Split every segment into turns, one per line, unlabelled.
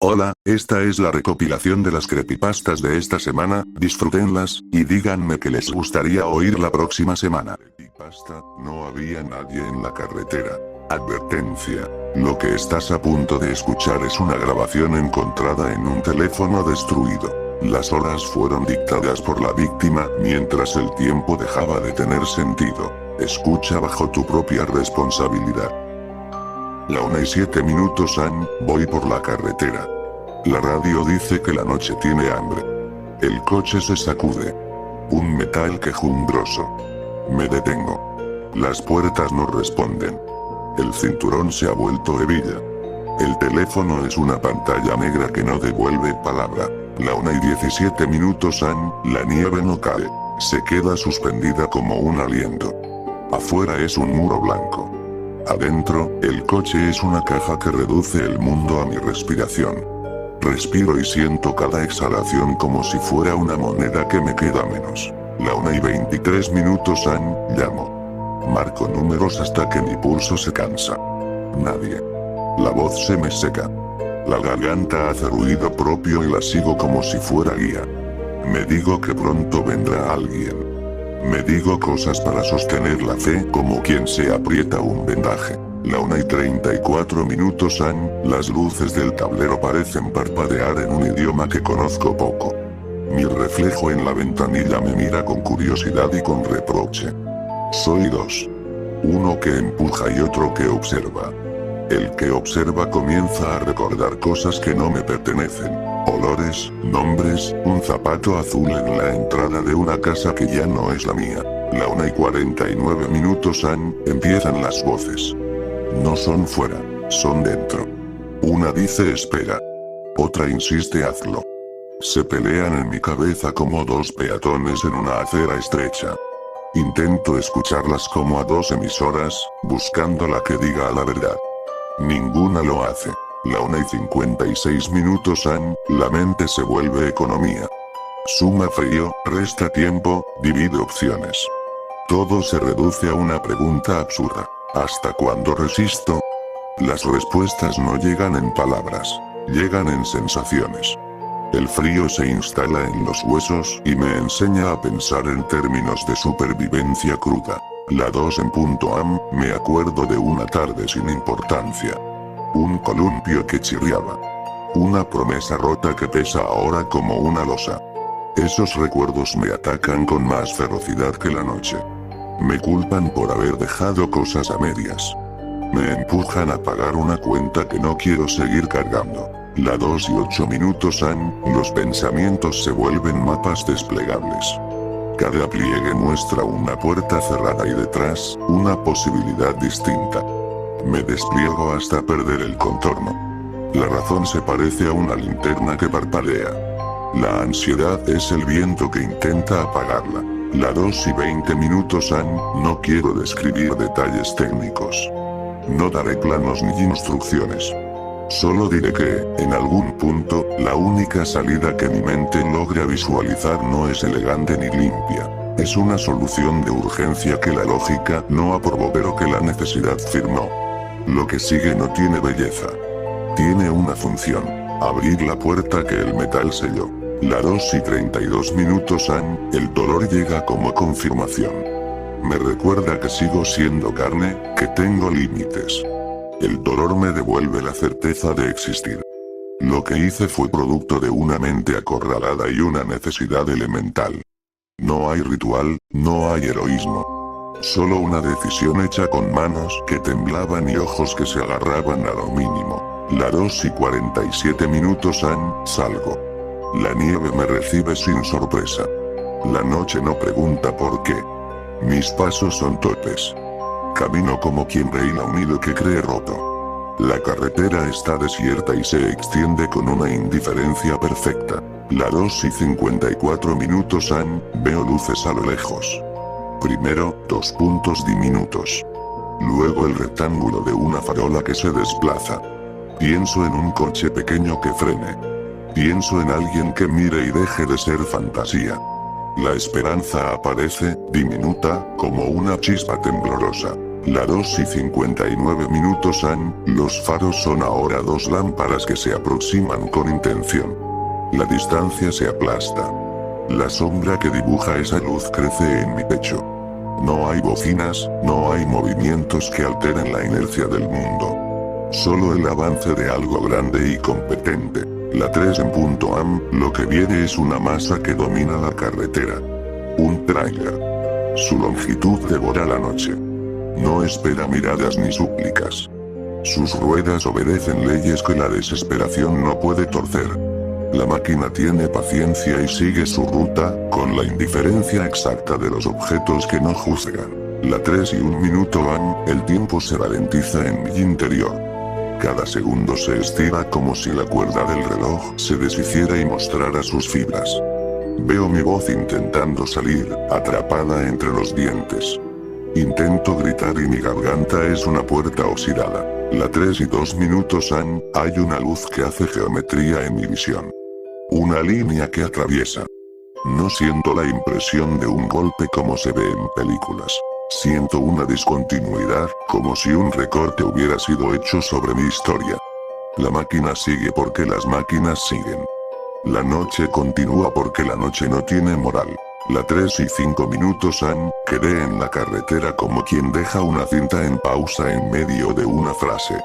Hola, esta es la recopilación de las creepypastas de esta semana, disfrútenlas, y díganme que les gustaría oír la próxima semana. Creepypasta, no había nadie en la carretera. Advertencia. Lo que estás a punto de escuchar es una grabación encontrada en un teléfono destruido. Las horas fueron dictadas por la víctima, mientras el tiempo dejaba de tener sentido. Escucha bajo tu propia responsabilidad. La 1:07 AM, voy por la carretera. La radio dice que la noche tiene hambre. El coche se sacude. Un metal quejumbroso. Me detengo. Las puertas no responden. El cinturón se ha vuelto hebilla. El teléfono es una pantalla negra que no devuelve palabra. La 1:17 AM, la nieve no cae. Se queda suspendida como un aliento. Afuera es un muro blanco. Adentro, el coche es una caja que reduce el mundo a mi respiración. Respiro y siento cada exhalación como si fuera una moneda que me queda menos. La 1:23 AM, llamo. Marco números hasta que mi pulso se cansa. Nadie. La voz se me seca. La garganta hace ruido propio y la sigo como si fuera guía. Me digo que pronto vendrá alguien. Me digo cosas para sostener la fe como quien se aprieta un vendaje. La 1:34 AM, las luces del tablero parecen parpadear en un idioma que conozco poco. Mi reflejo en la ventanilla me mira con curiosidad y con reproche. Soy dos. Uno que empuja y otro que observa. El que observa comienza a recordar cosas que no me pertenecen. Olores, nombres, un zapato azul en la entrada de una casa que ya no es la mía. La 1:49 AM, empiezan las voces. No son fuera, son dentro. Una dice espera. Otra insiste hazlo. Se pelean en mi cabeza como dos peatones en una acera estrecha. Intento escucharlas como a dos emisoras, buscando la que diga la verdad. Ninguna lo hace. La 1:56 AM, la mente se vuelve economía. Suma frío, resta tiempo, divide opciones. Todo se reduce a una pregunta absurda. ¿Hasta cuándo resisto? Las respuestas no llegan en palabras, llegan en sensaciones. El frío se instala en los huesos y me enseña a pensar en términos de supervivencia cruda. La 2:00 AM, me acuerdo de una tarde sin importancia. Un columpio que chirriaba. Una promesa rota que pesa ahora como una losa. Esos recuerdos me atacan con más ferocidad que la noche. Me culpan por haber dejado cosas a medias. Me empujan a pagar una cuenta que no quiero seguir cargando. La 2:08 AM, los pensamientos se vuelven mapas desplegables. Cada pliegue muestra una puerta cerrada y detrás, una posibilidad distinta. Me despliego hasta perder el contorno. La razón se parece a una linterna que parpadea. La ansiedad es el viento que intenta apagarla. La 2:20 AM, no quiero describir detalles técnicos. No daré planos ni instrucciones. Solo diré que, en algún punto, la única salida que mi mente logra visualizar no es elegante ni limpia. Es una solución de urgencia que la lógica no aprobó pero que la necesidad firmó. Lo que sigue no tiene belleza. Tiene una función. Abrir la puerta que el metal selló. La 2:32 AM, el dolor llega como confirmación. Me recuerda que sigo siendo carne, que tengo límites. El dolor me devuelve la certeza de existir. Lo que hice fue producto de una mente acorralada y una necesidad elemental. No hay ritual, no hay heroísmo. Solo una decisión hecha con manos que temblaban y ojos que se agarraban a lo mínimo. La 2:47 AM, salgo. La nieve me recibe sin sorpresa. La noche no pregunta por qué. Mis pasos son torpes. Camino como quien reíla un hilo que cree roto. La carretera está desierta y se extiende con una indiferencia perfecta. La 2:54 AM, veo luces a lo lejos. Primero, dos puntos diminutos. Luego el rectángulo de una farola que se desplaza. Pienso en un coche pequeño que frene. Pienso en alguien que mire y deje de ser fantasía. La esperanza aparece, diminuta, como una chispa temblorosa. La 2:59 AM, los faros son ahora dos lámparas que se aproximan con intención. La distancia se aplasta. La sombra que dibuja esa luz crece en mi pecho. No hay bocinas, no hay movimientos que alteren la inercia del mundo. Solo el avance de algo grande y competente. La 3:00 AM, lo que viene es una masa que domina la carretera. Un tráiler. Su longitud devora la noche. No espera miradas ni súplicas. Sus ruedas obedecen leyes que la desesperación no puede torcer. La máquina tiene paciencia y sigue su ruta, con la indiferencia exacta de los objetos que no juzgan. La 3:01 AM, el tiempo se ralentiza en mi interior. Cada segundo se estira como si la cuerda del reloj se deshiciera y mostrara sus fibras. Veo mi voz intentando salir, atrapada entre los dientes. Intento gritar y mi garganta es una puerta oxidada. La 3:02 AM, hay una luz que hace geometría en mi visión. Una línea que atraviesa. No siento la impresión de un golpe como se ve en películas. Siento una discontinuidad, como si un recorte hubiera sido hecho sobre mi historia. La máquina sigue porque las máquinas siguen. La noche continúa porque la noche no tiene moral. La 3:05 AM, quedé en la carretera como quien deja una cinta en pausa en medio de una frase.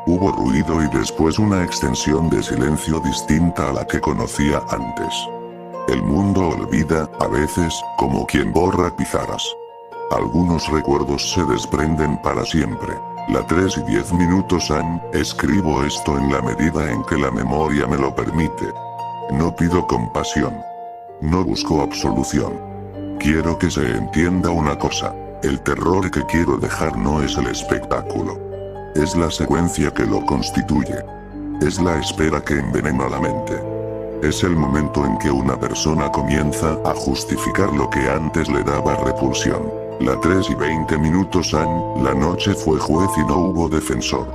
Hubo ruido y después una extensión de silencio distinta a la que conocía antes. El mundo olvida, a veces, como quien borra pizarras. Algunos recuerdos se desprenden para siempre. La 3:10 AM, escribo esto en la medida en que la memoria me lo permite. No pido compasión. No busco absolución. Quiero que se entienda una cosa. El terror que quiero dejar no es el espectáculo. Es la secuencia que lo constituye. Es la espera que envenena la mente. Es el momento en que una persona comienza a justificar lo que antes le daba repulsión. La 3:20 AM, la noche fue juez y no hubo defensor.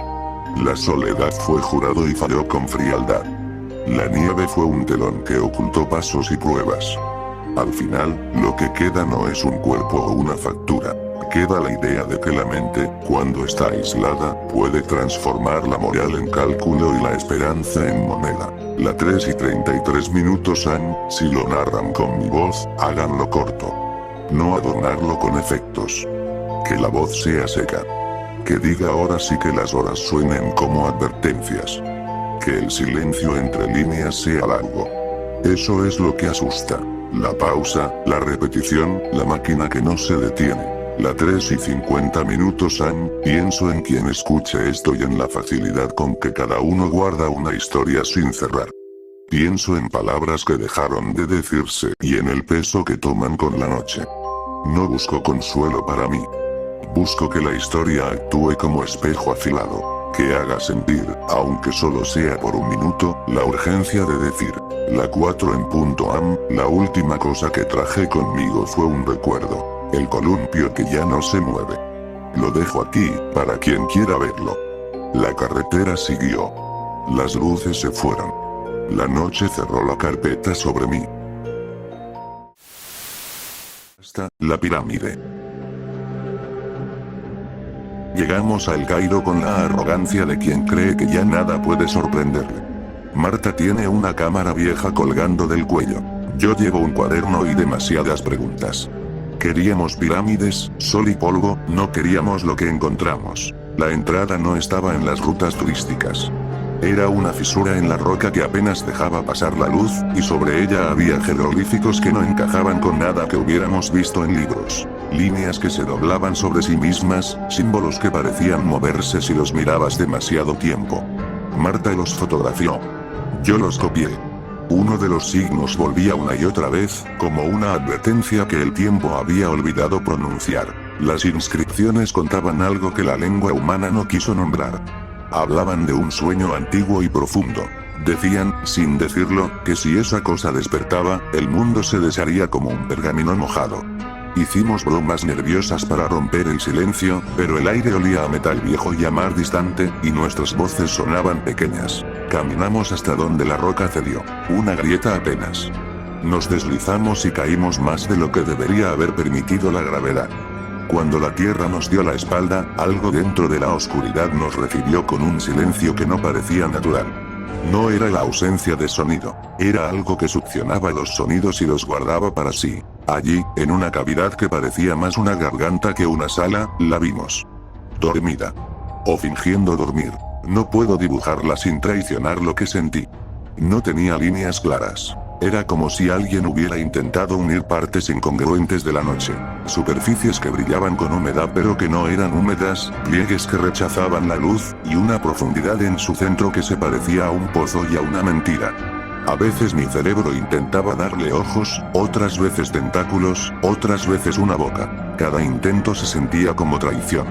La soledad fue jurado y falló con frialdad. La nieve fue un telón que ocultó pasos y pruebas. Al final, lo que queda no es un cuerpo o una factura. Queda la idea de que la mente, cuando está aislada, puede transformar la moral en cálculo y la esperanza en moneda. La 3:33 AM, si lo narran con mi voz, háganlo corto. No adornarlo con efectos. Que la voz sea seca. Que diga ahora sí que las horas suenen como advertencias. Que el silencio entre líneas sea largo. Eso es lo que asusta. La pausa, la repetición, la máquina que no se detiene. La 3:50 AM, pienso en quien escuche esto y en la facilidad con que cada uno guarda una historia sin cerrar. Pienso en palabras que dejaron de decirse y en el peso que toman con la noche. No busco consuelo para mí. Busco que la historia actúe como espejo afilado, que haga sentir, aunque solo sea por un minuto, la urgencia de decir. La 4:00 AM, la última cosa que traje conmigo fue un recuerdo. El columpio que ya no se mueve. Lo dejo aquí, para quien quiera verlo. La carretera siguió. Las luces se fueron. La noche cerró la carpeta sobre mí. Hasta la pirámide. Llegamos a El Cairo con la arrogancia de quien cree que ya nada puede sorprenderle. Marta tiene una cámara vieja colgando del cuello. Yo llevo un cuaderno y demasiadas preguntas. Queríamos pirámides, sol y polvo, no queríamos lo que encontramos. La entrada no estaba en las rutas turísticas. Era una fisura en la roca que apenas dejaba pasar la luz, y sobre ella había jeroglíficos que no encajaban con nada que hubiéramos visto en libros. Líneas que se doblaban sobre sí mismas, símbolos que parecían moverse si los mirabas demasiado tiempo. Marta los fotografió. Yo los copié. Uno de los signos volvía una y otra vez, como una advertencia que el tiempo había olvidado pronunciar. Las inscripciones contaban algo que la lengua humana no quiso nombrar. Hablaban de un sueño antiguo y profundo. Decían, sin decirlo, que si esa cosa despertaba, el mundo se desharía como un pergamino mojado. Hicimos bromas nerviosas para romper el silencio, pero el aire olía a metal viejo y a mar distante, y nuestras voces sonaban pequeñas. Caminamos hasta donde la roca cedió. Una grieta apenas. Nos deslizamos y caímos más de lo que debería haber permitido la gravedad. Cuando la tierra nos dio la espalda, algo dentro de la oscuridad nos recibió con un silencio que no parecía natural. No era la ausencia de sonido, era algo que succionaba los sonidos y los guardaba para sí. Allí, en una cavidad que parecía más una garganta que una sala, la vimos. Dormida. O fingiendo dormir. No puedo dibujarla sin traicionar lo que sentí. No tenía líneas claras. Era como si alguien hubiera intentado unir partes incongruentes de la noche. Superficies que brillaban con humedad pero que no eran húmedas, pliegues que rechazaban la luz, y una profundidad en su centro que se parecía a un pozo y a una mentira. A veces mi cerebro intentaba darle ojos, otras veces tentáculos, otras veces una boca. Cada intento se sentía como traición.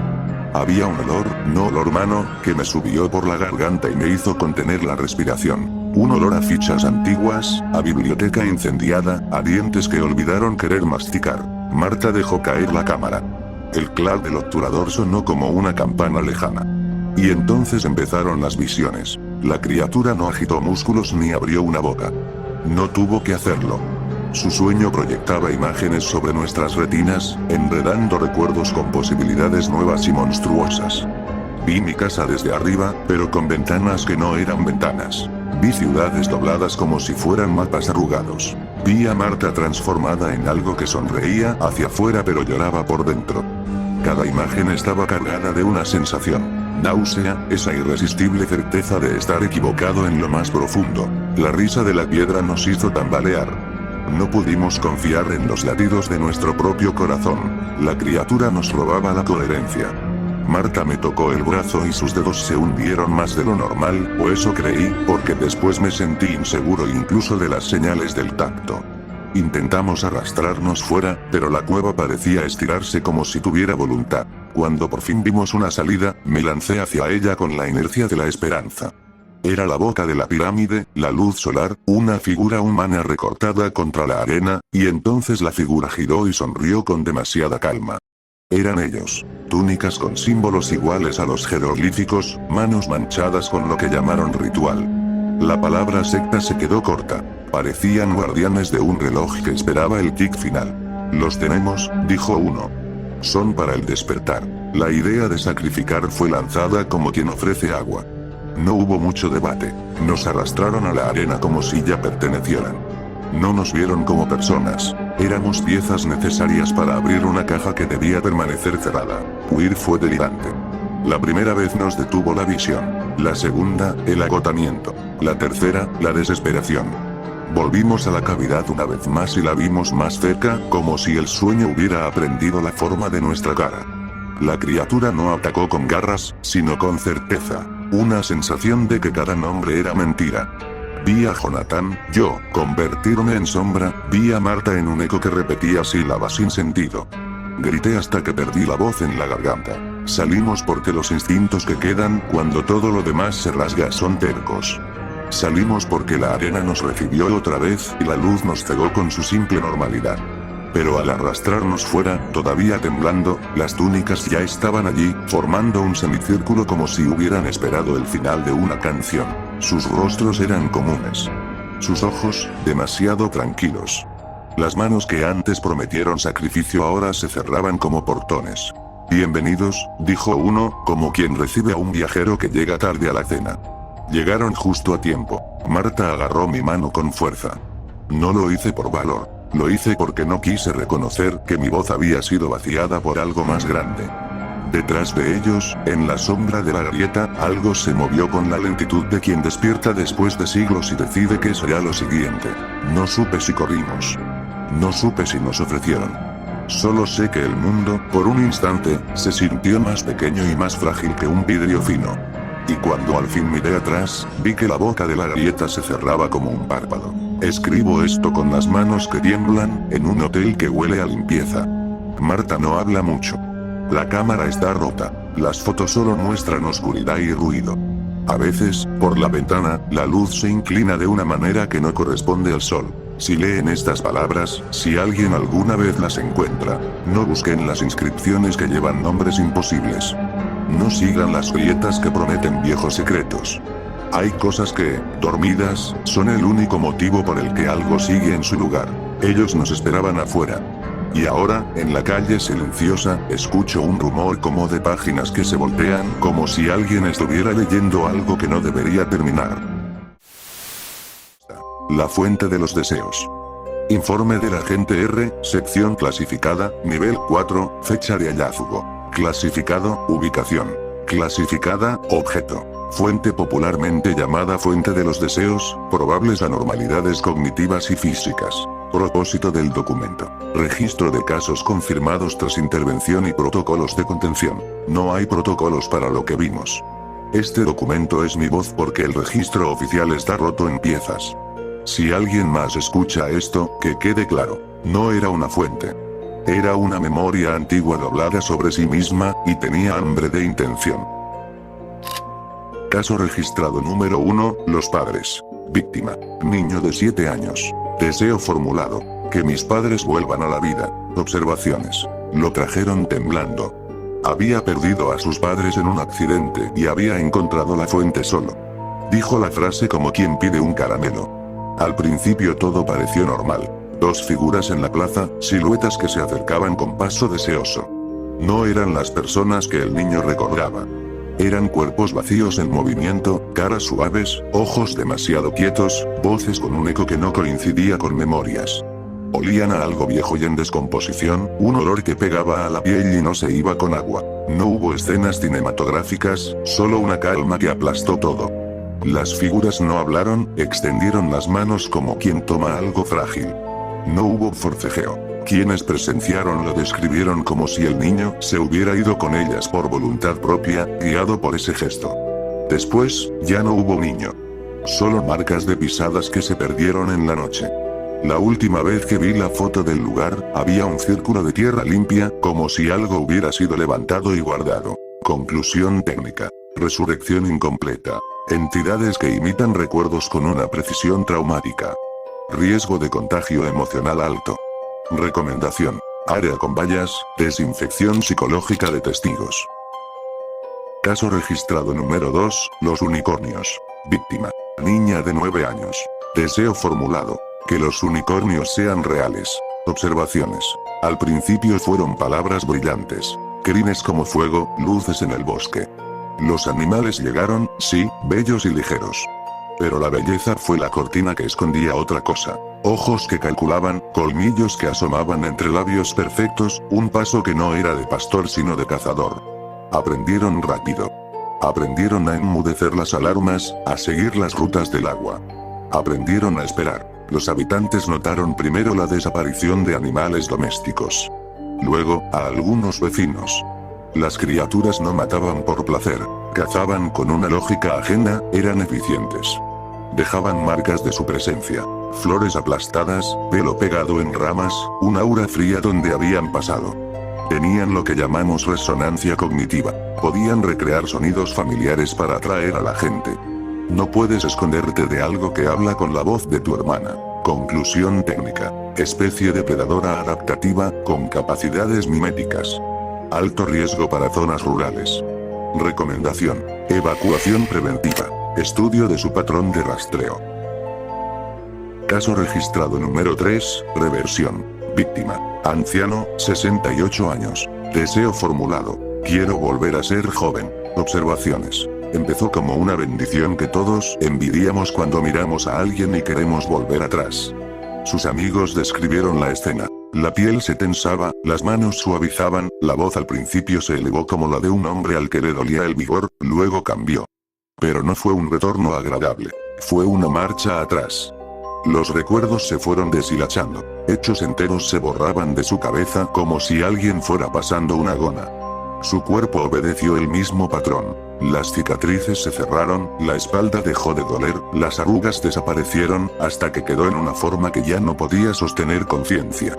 Había un olor, no olor humano, que me subió por la garganta y me hizo contener la respiración. Un olor a fichas antiguas, a biblioteca incendiada, a dientes que olvidaron querer masticar. Marta dejó caer la cámara. El clac del obturador sonó como una campana lejana. Y entonces empezaron las visiones. La criatura no agitó músculos ni abrió una boca. No tuvo que hacerlo. Su sueño proyectaba imágenes sobre nuestras retinas, enredando recuerdos con posibilidades nuevas y monstruosas. Vi mi casa desde arriba, pero con ventanas que no eran ventanas. Vi ciudades dobladas como si fueran mapas arrugados. Vi a Marta transformada en algo que sonreía hacia afuera pero lloraba por dentro. Cada imagen estaba cargada de una sensación. Náusea, esa irresistible certeza de estar equivocado en lo más profundo. La risa de la piedra nos hizo tambalear. No pudimos confiar en los latidos de nuestro propio corazón. La criatura nos robaba la coherencia. Marta me tocó el brazo y sus dedos se hundieron más de lo normal, o eso creí, porque después me sentí inseguro incluso de las señales del tacto. Intentamos arrastrarnos fuera, pero la cueva parecía estirarse como si tuviera voluntad. Cuando por fin vimos una salida, me lancé hacia ella con la inercia de la esperanza. Era la boca de la pirámide, la luz solar, una figura humana recortada contra la arena, y entonces la figura giró y sonrió con demasiada calma. Eran ellos. Túnicas con símbolos iguales a los jeroglíficos, manos manchadas con lo que llamaron ritual. La palabra secta se quedó corta. Parecían guardianes de un reloj que esperaba el tic final. Los tenemos, dijo uno. Son para el despertar. La idea de sacrificar fue lanzada como quien ofrece agua. No hubo mucho debate. Nos arrastraron a la arena como si ya pertenecieran. No nos vieron como personas. Éramos piezas necesarias para abrir una caja que debía permanecer cerrada. Huir fue delirante. La primera vez nos detuvo la visión. La segunda, el agotamiento. La tercera, la desesperación. Volvimos a la cavidad una vez más y la vimos más cerca, como si el sueño hubiera aprendido la forma de nuestra cara. La criatura no atacó con garras, sino con certeza. Una sensación de que cada nombre era mentira. Vi a Jonathan, yo, convertirme en sombra, vi a Marta en un eco que repetía sílabas sin sentido. Grité hasta que perdí la voz en la garganta. Salimos porque los instintos que quedan cuando todo lo demás se rasga son tercos. Salimos porque la arena nos recibió otra vez y la luz nos cegó con su simple normalidad. Pero al arrastrarnos fuera, todavía temblando, las túnicas ya estaban allí, formando un semicírculo como si hubieran esperado el final de una canción. Sus rostros eran comunes. Sus ojos, demasiado tranquilos. Las manos que antes prometieron sacrificio ahora se cerraban como portones. Bienvenidos, dijo uno, como quien recibe a un viajero que llega tarde a la cena. Llegaron justo a tiempo. Marta agarró mi mano con fuerza. No lo hice por valor. Lo hice porque no quise reconocer que mi voz había sido vaciada por algo más grande. Detrás de ellos, en la sombra de la grieta, algo se movió con la lentitud de quien despierta después de siglos y decide que será lo siguiente. No supe si corrimos. No supe si nos ofrecieron. Solo sé que el mundo, por un instante, se sintió más pequeño y más frágil que un vidrio fino. Y cuando al fin miré atrás, vi que la boca de la grieta se cerraba como un párpado. Escribo esto con las manos que tiemblan, en un hotel que huele a limpieza. Marta no habla mucho. La cámara está rota. Las fotos solo muestran oscuridad y ruido. A veces, por la ventana, la luz se inclina de una manera que no corresponde al sol. Si leen estas palabras, si alguien alguna vez las encuentra, no busquen las inscripciones que llevan nombres imposibles. No sigan las grietas que prometen viejos secretos. Hay cosas que, dormidas, son el único motivo por el que algo sigue en su lugar. Ellos nos esperaban afuera. Y ahora, en la calle silenciosa, escucho un rumor como de páginas que se voltean, como si alguien estuviera leyendo algo que no debería terminar. La fuente de los deseos. Informe del agente R, sección clasificada, nivel 4, fecha de hallazgo. Clasificado, ubicación. Clasificada, objeto. Fuente popularmente llamada fuente de los deseos, probables anormalidades cognitivas y físicas. Propósito del documento. Registro de casos confirmados tras intervención y protocolos de contención. No hay protocolos para lo que vimos. Este documento es mi voz porque el registro oficial está roto en piezas. Si alguien más escucha esto, que quede claro, no era una fuente. Era una memoria antigua doblada sobre sí misma, y tenía hambre de intención. Caso registrado número 1, los padres. Víctima. Niño de 7 años. Deseo formulado. Que mis padres vuelvan a la vida. Observaciones. Lo trajeron temblando. Había perdido a sus padres en un accidente y había encontrado la fuente solo. Dijo la frase como quien pide un caramelo. Al principio todo pareció normal. Dos figuras en la plaza, siluetas que se acercaban con paso deseoso. No eran las personas que el niño recordaba. Eran cuerpos vacíos en movimiento, caras suaves, ojos demasiado quietos, voces con un eco que no coincidía con memorias. Olían a algo viejo y en descomposición, un olor que pegaba a la piel y no se iba con agua. No hubo escenas cinematográficas, solo una calma que aplastó todo. Las figuras no hablaron, extendieron las manos como quien toma algo frágil. No hubo forcejeo. Quienes presenciaron lo describieron como si el niño se hubiera ido con ellas por voluntad propia, guiado por ese gesto. Después, ya no hubo niño. Solo marcas de pisadas que se perdieron en la noche. La última vez que vi la foto del lugar, había un círculo de tierra limpia, como si algo hubiera sido levantado y guardado. Conclusión técnica. Resurrección incompleta. Entidades que imitan recuerdos con una precisión traumática. Riesgo de contagio emocional alto. Recomendación. Área con vallas, desinfección psicológica de testigos. Caso registrado número 2, los unicornios. Víctima. Niña de 9 años. Deseo formulado. Que los unicornios sean reales. Observaciones. Al principio fueron palabras brillantes. Crines como fuego, luces en el bosque. Los animales llegaron, sí, bellos y ligeros. Pero la belleza fue la cortina que escondía otra cosa. Ojos que calculaban, colmillos que asomaban entre labios perfectos, un paso que no era de pastor sino de cazador. Aprendieron rápido. Aprendieron a enmudecer las alarmas, a seguir las rutas del agua. Aprendieron a esperar. Los habitantes notaron primero la desaparición de animales domésticos. Luego, a algunos vecinos. Las criaturas no mataban por placer, cazaban con una lógica ajena, eran eficientes. Dejaban marcas de su presencia. Flores aplastadas, pelo pegado en ramas, un aura fría donde habían pasado. Tenían lo que llamamos resonancia cognitiva. Podían recrear sonidos familiares para atraer a la gente. No puedes esconderte de algo que habla con la voz de tu hermana. Conclusión técnica. Especie depredadora adaptativa, con capacidades miméticas. Alto riesgo para zonas rurales. Recomendación. Evacuación preventiva. Estudio de su patrón de rastreo. Caso registrado número 3, reversión. Víctima. Anciano, 68 años. Deseo formulado. Quiero volver a ser joven. Observaciones. Empezó como una bendición que todos envidiamos cuando miramos a alguien y queremos volver atrás. Sus amigos describieron la escena. La piel se tensaba, las manos suavizaban, la voz al principio se elevó como la de un hombre al que le dolía el vigor, luego cambió. Pero no fue un retorno agradable. Fue una marcha atrás. Los recuerdos se fueron deshilachando. Hechos enteros se borraban de su cabeza como si alguien fuera pasando una gona. Su cuerpo obedeció el mismo patrón. Las cicatrices se cerraron, la espalda dejó de doler, las arrugas desaparecieron, hasta que quedó en una forma que ya no podía sostener conciencia.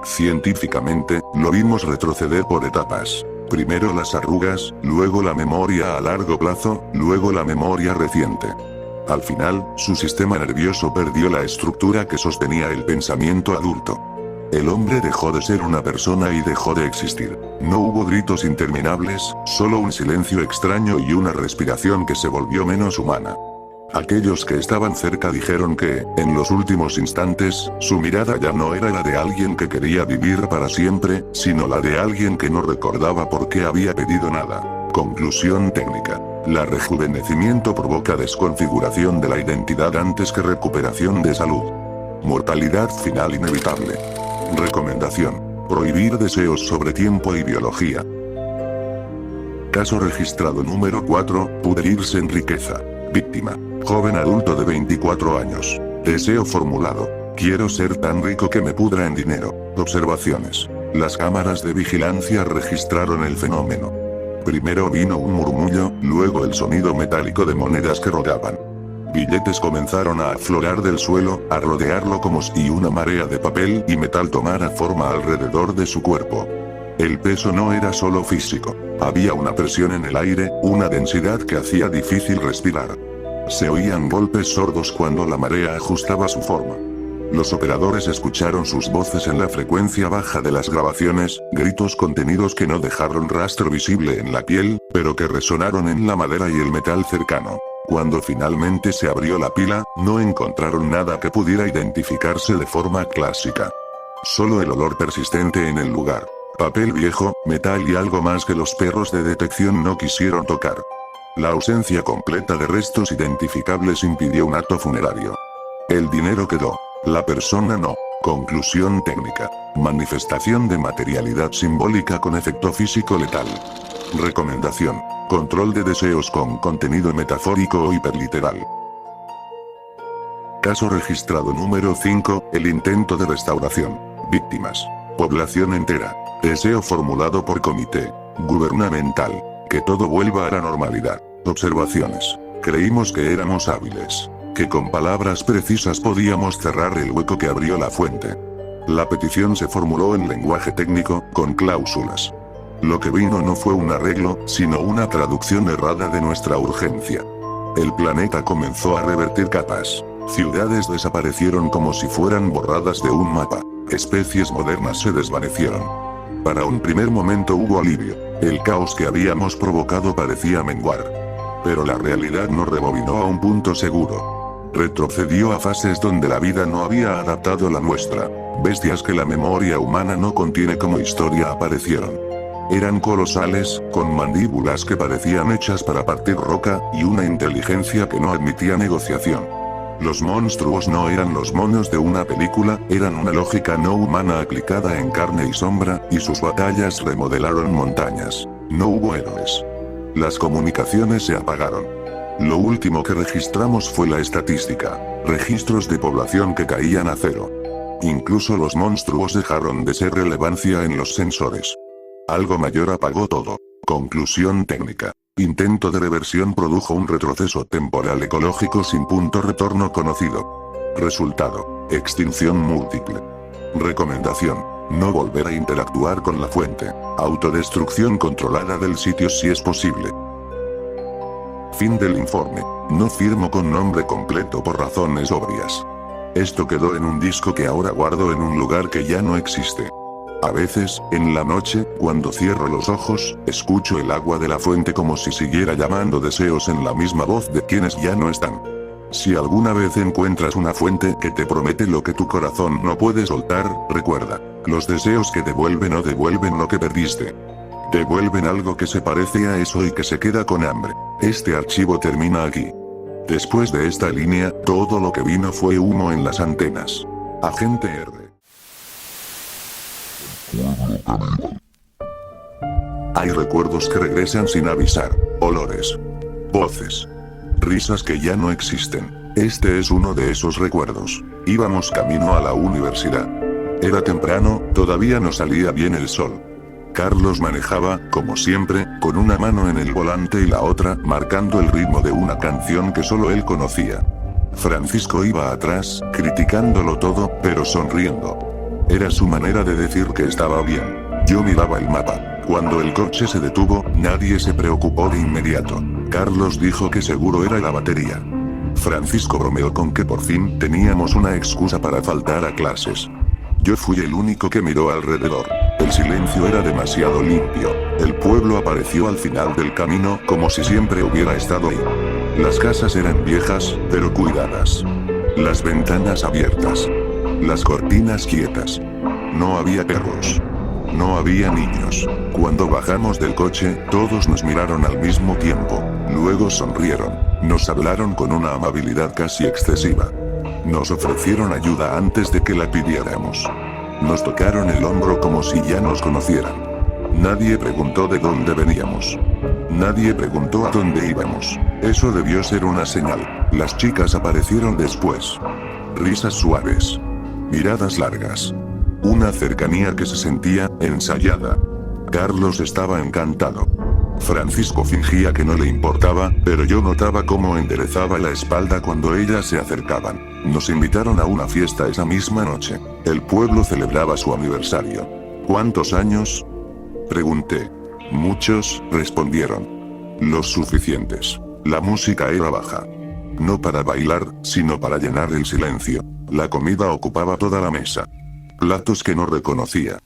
Científicamente, lo vimos retroceder por etapas. Primero las arrugas, luego la memoria a largo plazo, luego la memoria reciente. Al final, su sistema nervioso perdió la estructura que sostenía el pensamiento adulto. El hombre dejó de ser una persona y dejó de existir. No hubo gritos interminables, solo un silencio extraño y una respiración que se volvió menos humana. Aquellos que estaban cerca dijeron que, en los últimos instantes, su mirada ya no era la de alguien que quería vivir para siempre, sino la de alguien que no recordaba por qué había pedido nada. Conclusión técnica. El rejuvenecimiento provoca desconfiguración de la identidad antes que recuperación de salud. Mortalidad final inevitable. Recomendación. Prohibir deseos sobre tiempo y biología. Caso registrado número 4, pudrirse en riqueza. Víctima. Joven adulto de 24 años. Deseo formulado. Quiero ser tan rico que me pudra en dinero. Observaciones. Las cámaras de vigilancia registraron el fenómeno. Primero vino un murmullo, luego el sonido metálico de monedas que rodaban. Billetes comenzaron a aflorar del suelo, a rodearlo como si una marea de papel y metal tomara forma alrededor de su cuerpo. El peso no era solo físico. Había una presión en el aire, una densidad que hacía difícil respirar. Se oían golpes sordos cuando la marea ajustaba su forma. Los operadores escucharon sus voces en la frecuencia baja de las grabaciones, gritos contenidos que no dejaron rastro visible en la piel, pero que resonaron en la madera y el metal cercano. Cuando finalmente se abrió la pila, no encontraron nada que pudiera identificarse de forma clásica. Solo el olor persistente en el lugar. Papel viejo, metal y algo más que los perros de detección no quisieron tocar. La ausencia completa de restos identificables impidió un acto funerario. El dinero quedó. La persona no. Conclusión técnica. Manifestación de materialidad simbólica con efecto físico letal. Recomendación. Control de deseos con contenido metafórico o hiperliteral. Caso registrado número 5, el intento de restauración. Víctimas. Población entera. Deseo formulado por comité gubernamental. Que todo vuelva a la normalidad. Observaciones. Creímos que éramos hábiles. Que con palabras precisas podíamos cerrar el hueco que abrió la fuente. La petición se formuló en lenguaje técnico, con cláusulas. Lo que vino no fue un arreglo, sino una traducción errada de nuestra urgencia. El planeta comenzó a revertir capas. Ciudades desaparecieron como si fueran borradas de un mapa. Especies modernas se desvanecieron. Para un primer momento hubo alivio. El caos que habíamos provocado parecía menguar. Pero la realidad no rebobinó a un punto seguro. Retrocedió a fases donde la vida no había adaptado la nuestra. Bestias que la memoria humana no contiene como historia aparecieron. Eran colosales, con mandíbulas que parecían hechas para partir roca, y una inteligencia que no admitía negociación. Los monstruos no eran los monos de una película, eran una lógica no humana aplicada en carne y sombra, y sus batallas remodelaron montañas. No hubo héroes. Las comunicaciones se apagaron. Lo último que registramos fue la estadística. Registros de población que caían a cero. Incluso los monstruos dejaron de ser relevancia en los sensores. Algo mayor apagó todo. Conclusión técnica. Intento de reversión produjo un retroceso temporal ecológico sin punto retorno conocido. Resultado. Extinción múltiple. Recomendación. No volver a interactuar con la fuente. Autodestrucción controlada del sitio si es posible. Fin del informe. No firmo con nombre completo por razones obvias. Esto quedó en un disco que ahora guardo en un lugar que ya no existe. A veces, en la noche, cuando cierro los ojos, escucho el agua de la fuente como si siguiera llamando deseos en la misma voz de quienes ya no están. Si alguna vez encuentras una fuente que te promete lo que tu corazón no puede soltar, recuerda, los deseos que devuelven no devuelven lo que perdiste. Devuelven algo que se parece a eso y que se queda con hambre. Este archivo termina aquí. Después de esta línea, todo lo que vino fue humo en las antenas. Agente R. Hay recuerdos que regresan sin avisar, olores, voces, risas que ya no existen. Este es uno de esos recuerdos. Íbamos camino a la universidad. Era temprano, todavía no salía bien el sol. Carlos manejaba, como siempre, con una mano en el volante y la otra marcando el ritmo de una canción que solo él conocía. Francisco iba atrás, criticándolo todo, pero sonriendo. Era su manera de decir que estaba bien. Yo miraba el mapa. Cuando el coche se detuvo, nadie se preocupó de inmediato. Carlos dijo que seguro era la batería. Francisco bromeó con que por fin teníamos una excusa para faltar a clases. Yo fui el único que miró alrededor. El silencio era demasiado limpio. El pueblo apareció al final del camino como si siempre hubiera estado ahí. Las casas eran viejas, pero cuidadas. Las ventanas abiertas. Las cortinas quietas. No había perros. No había niños. Cuando bajamos del coche, todos nos miraron al mismo tiempo. Luego sonrieron. Nos hablaron con una amabilidad casi excesiva. Nos ofrecieron ayuda antes de que la pidiéramos. Nos tocaron el hombro como si ya nos conocieran. Nadie preguntó de dónde veníamos. Nadie preguntó a dónde íbamos. Eso debió ser una señal. Las chicas aparecieron después. Risas suaves. Miradas largas. Una cercanía que se sentía ensayada. Carlos estaba encantado. Francisco fingía que no le importaba, pero yo notaba cómo enderezaba la espalda cuando ellas se acercaban. Nos invitaron a una fiesta esa misma noche. El pueblo celebraba su aniversario. ¿Cuántos años? Pregunté. Muchos, respondieron. Los suficientes. La música era baja. No para bailar, sino para llenar el silencio. La comida ocupaba toda la mesa. Platos que no reconocía.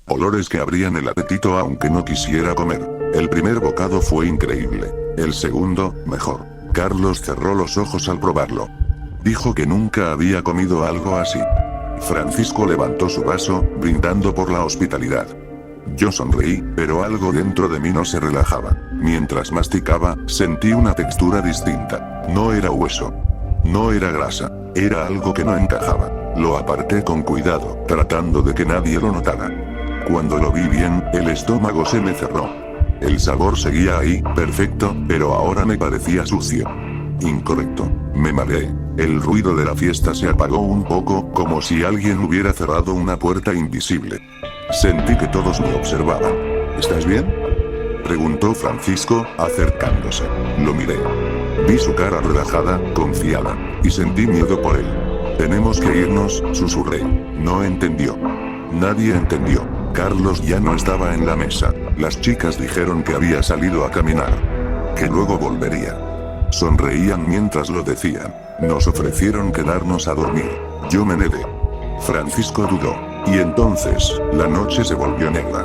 Olores que abrían el apetito aunque no quisiera comer. El primer bocado fue increíble. El segundo, mejor. Carlos cerró los ojos al probarlo. Dijo que nunca había comido algo así. Francisco levantó su vaso, brindando por la hospitalidad. Yo sonreí, pero algo dentro de mí no se relajaba. Mientras masticaba, sentí una textura distinta. No era hueso. No era grasa. Era algo que no encajaba. Lo aparté con cuidado, tratando de que nadie lo notara. Cuando lo vi bien, el estómago se me cerró. El sabor seguía ahí, perfecto, pero ahora me parecía sucio. Incorrecto. Me mareé. El ruido de la fiesta se apagó un poco, como si alguien hubiera cerrado una puerta invisible. Sentí que todos me observaban. ¿Estás bien? Preguntó Francisco, acercándose. Lo miré. Vi su cara relajada, confiada, y sentí miedo por él. Tenemos que irnos, susurré. No entendió. Nadie entendió. Carlos ya no estaba en la mesa. Las chicas dijeron que había salido a caminar. Que luego volvería. Sonreían mientras lo decían. Nos ofrecieron quedarnos a dormir. Yo me negué. Francisco dudó. Y entonces, la noche se volvió negra.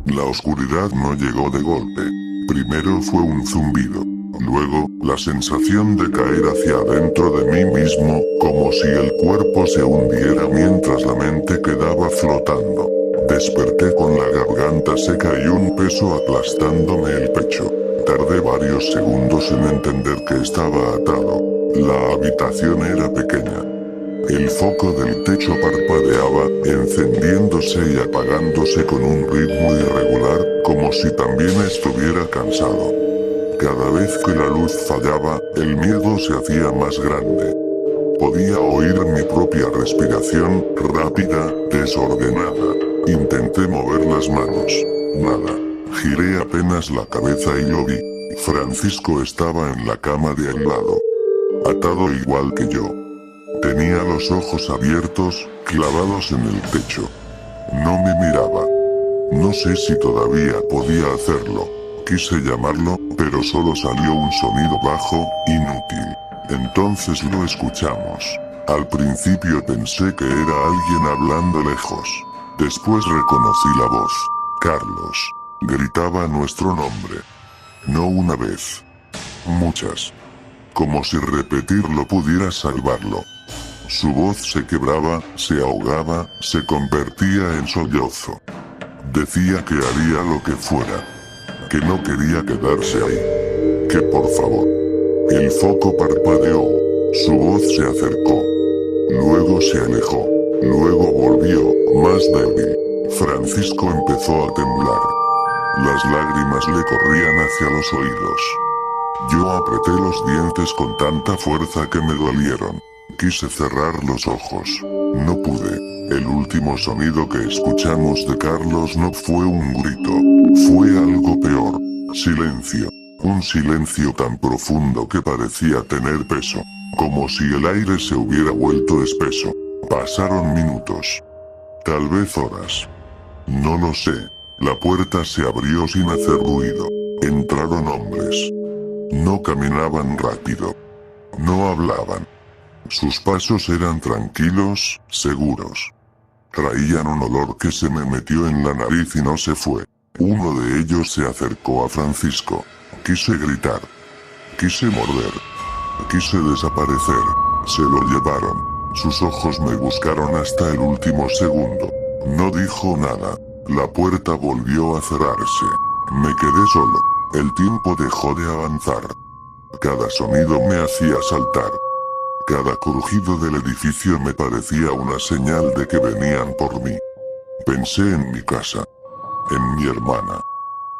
La oscuridad no llegó de golpe. Primero fue un zumbido. Luego, la sensación de caer hacia adentro de mí mismo, como si el cuerpo se hundiera mientras la mente quedaba flotando. Desperté con la garganta seca y un peso aplastándome el pecho. Tardé varios segundos en entender que estaba atado. La habitación era pequeña. El foco del techo parpadeaba, encendiéndose y apagándose con un ritmo irregular, como si también estuviera cansado. Cada vez que la luz fallaba, el miedo se hacía más grande. Podía oír mi propia respiración, rápida, desordenada. Intenté mover las manos. Nada. Giré apenas la cabeza y lo vi. Francisco estaba en la cama de al lado. Atado igual que yo. Tenía los ojos abiertos, clavados en el techo. No me miraba. No sé si todavía podía hacerlo. Quise llamarlo, pero solo salió un sonido bajo, inútil. Entonces lo escuchamos. Al principio pensé que era alguien hablando lejos. Después reconocí la voz. Carlos. Gritaba nuestro nombre. No una vez. Muchas. Como si repetirlo pudiera salvarlo. Su voz se quebraba, se ahogaba, se convertía en sollozo. Decía que haría lo que fuera. Que no quería quedarse ahí. Que por favor. El foco parpadeó. Su voz se acercó. Luego se alejó. Luego volvió, más débil. Francisco empezó a temblar. Las lágrimas le corrían hacia los oídos. Yo apreté los dientes con tanta fuerza que me dolieron. Quise cerrar los ojos. No pude. El último sonido que escuchamos de Carlos no fue un grito. Fue algo peor. Silencio. Un silencio tan profundo que parecía tener peso. Como si el aire se hubiera vuelto espeso. Pasaron minutos. Tal vez horas. No lo sé. La puerta se abrió sin hacer ruido. Entraron hombres. No caminaban rápido. No hablaban. Sus pasos eran tranquilos, seguros. Traían un olor que se me metió en la nariz y no se fue. Uno de ellos se acercó a Francisco. Quise gritar. Quise morder. Quise desaparecer. Se lo llevaron. Sus ojos me buscaron hasta el último segundo. No dijo nada. La puerta volvió a cerrarse. Me quedé solo. El tiempo dejó de avanzar. Cada sonido me hacía saltar. Cada crujido del edificio me parecía una señal de que venían por mí. Pensé en mi casa. En mi hermana.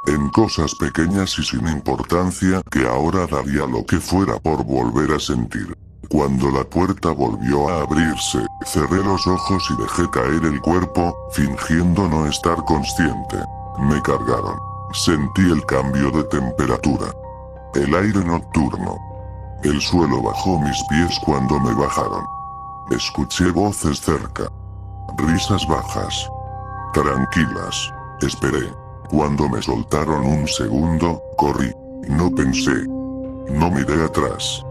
En cosas pequeñas y sin importancia que ahora daría lo que fuera por volver a sentir. Cuando la puerta volvió a abrirse, cerré los ojos y dejé caer el cuerpo, fingiendo no estar consciente. Me cargaron. Sentí el cambio de temperatura. El aire nocturno. El suelo bajo mis pies cuando me bajaron. Escuché voces cerca. Risas bajas. Tranquilas. Esperé. Cuando me soltaron un segundo, corrí. No pensé. No miré atrás.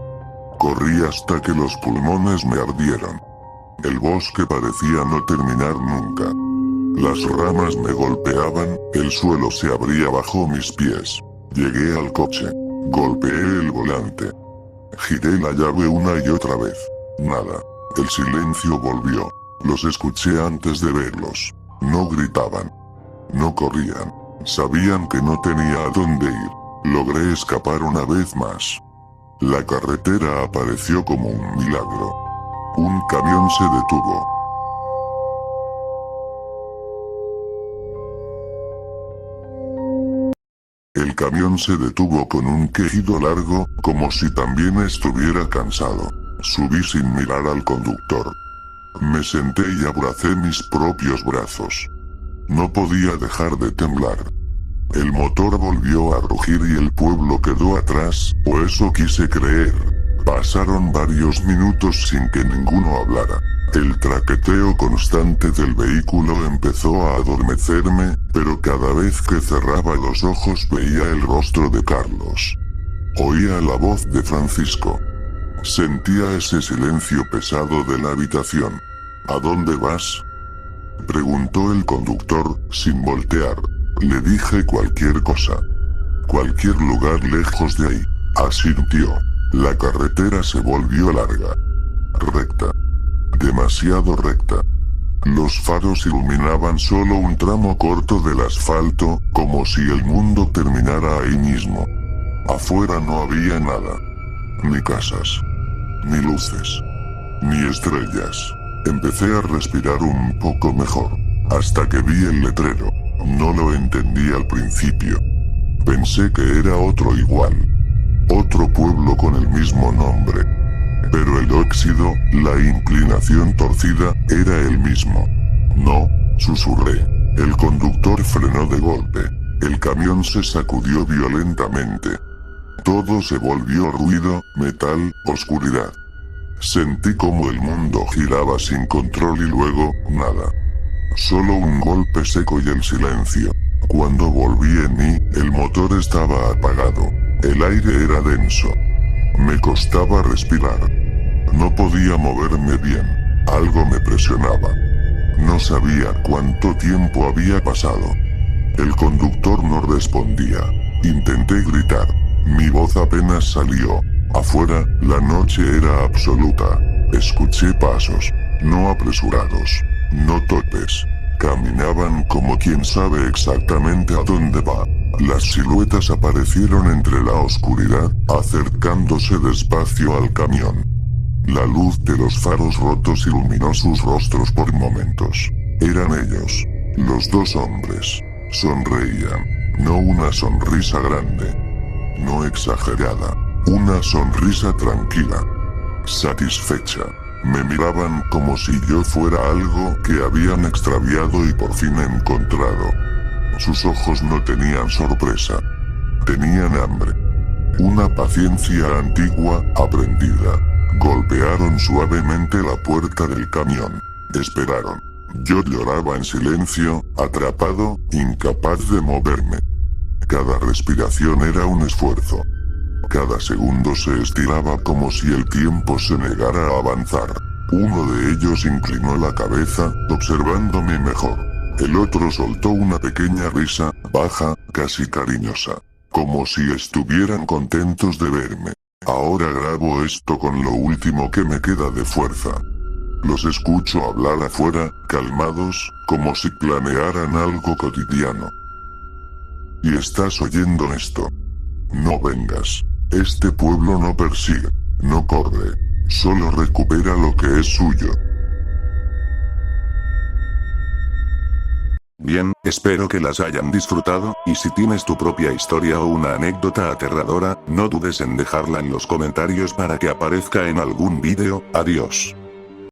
Corrí hasta que los pulmones me ardieron. El bosque parecía no terminar nunca. Las ramas me golpeaban, el suelo se abría bajo mis pies. Llegué al coche. Golpeé el volante. Giré la llave una y otra vez. Nada. El silencio volvió. Los escuché antes de verlos. No gritaban. No corrían. Sabían que no tenía a dónde ir. Logré escapar una vez más. La carretera apareció como un milagro. Un camión se detuvo. El camión se detuvo con un quejido largo, como si también estuviera cansado. Subí sin mirar al conductor. Me senté y abracé mis propios brazos. No podía dejar de temblar. El motor volvió a rugir y el pueblo quedó atrás, o eso quise creer. Pasaron varios minutos sin que ninguno hablara. El traqueteo constante del vehículo empezó a adormecerme, pero cada vez que cerraba los ojos veía el rostro de Carlos. Oía la voz de Francisco. Sentía ese silencio pesado de la habitación. ¿A dónde vas?, preguntó el conductor, sin voltear. Le dije cualquier cosa. Cualquier lugar lejos de ahí. Asintió. La carretera se volvió larga. Recta. Demasiado recta. Los faros iluminaban solo un tramo corto del asfalto, como si el mundo terminara ahí mismo. Afuera no había nada. Ni casas. Ni luces. Ni estrellas. Empecé a respirar un poco mejor. Hasta que vi el letrero. No lo entendí al principio. Pensé que era otro igual. Otro pueblo con el mismo nombre. Pero el óxido, la inclinación torcida, era el mismo. No, susurré. El conductor frenó de golpe. El camión se sacudió violentamente. Todo se volvió ruido, metal, oscuridad. Sentí como el mundo giraba sin control y luego, nada. Solo un golpe seco y el silencio. Cuando volví en mí, el motor estaba apagado. El aire era denso. Me costaba respirar. No podía moverme bien. Algo me presionaba. No sabía cuánto tiempo había pasado. El conductor no respondía. Intenté gritar. Mi voz apenas salió. Afuera, la noche era absoluta. Escuché pasos. No apresurados. No torpes. Caminaban como quien sabe exactamente a dónde va. Las siluetas aparecieron entre la oscuridad, acercándose despacio al camión. La luz de los faros rotos iluminó sus rostros por momentos. Eran ellos. Los dos hombres. Sonreían. No una sonrisa grande. No exagerada. Una sonrisa tranquila. Satisfecha. Me miraban como si yo fuera algo que habían extraviado y por fin encontrado. Sus ojos no tenían sorpresa. Tenían hambre. Una paciencia antigua, aprendida. Golpearon suavemente la puerta del camión. Esperaron. Yo lloraba en silencio, atrapado, incapaz de moverme. Cada respiración era un esfuerzo. Cada segundo se estiraba como si el tiempo se negara a avanzar. Uno de ellos inclinó la cabeza, observándome mejor. El otro soltó una pequeña risa, baja, casi cariñosa. Como si estuvieran contentos de verme. Ahora grabo esto con lo último que me queda de fuerza. Los escucho hablar afuera, calmados, como si planearan algo cotidiano. ¿Y estás oyendo esto? No vengas. Este pueblo no persigue, no corre, solo recupera lo que es suyo.
Bien, espero que las hayan disfrutado, y si tienes tu propia historia o una anécdota aterradora, no dudes en dejarla en los comentarios para que aparezca en algún vídeo. Adiós.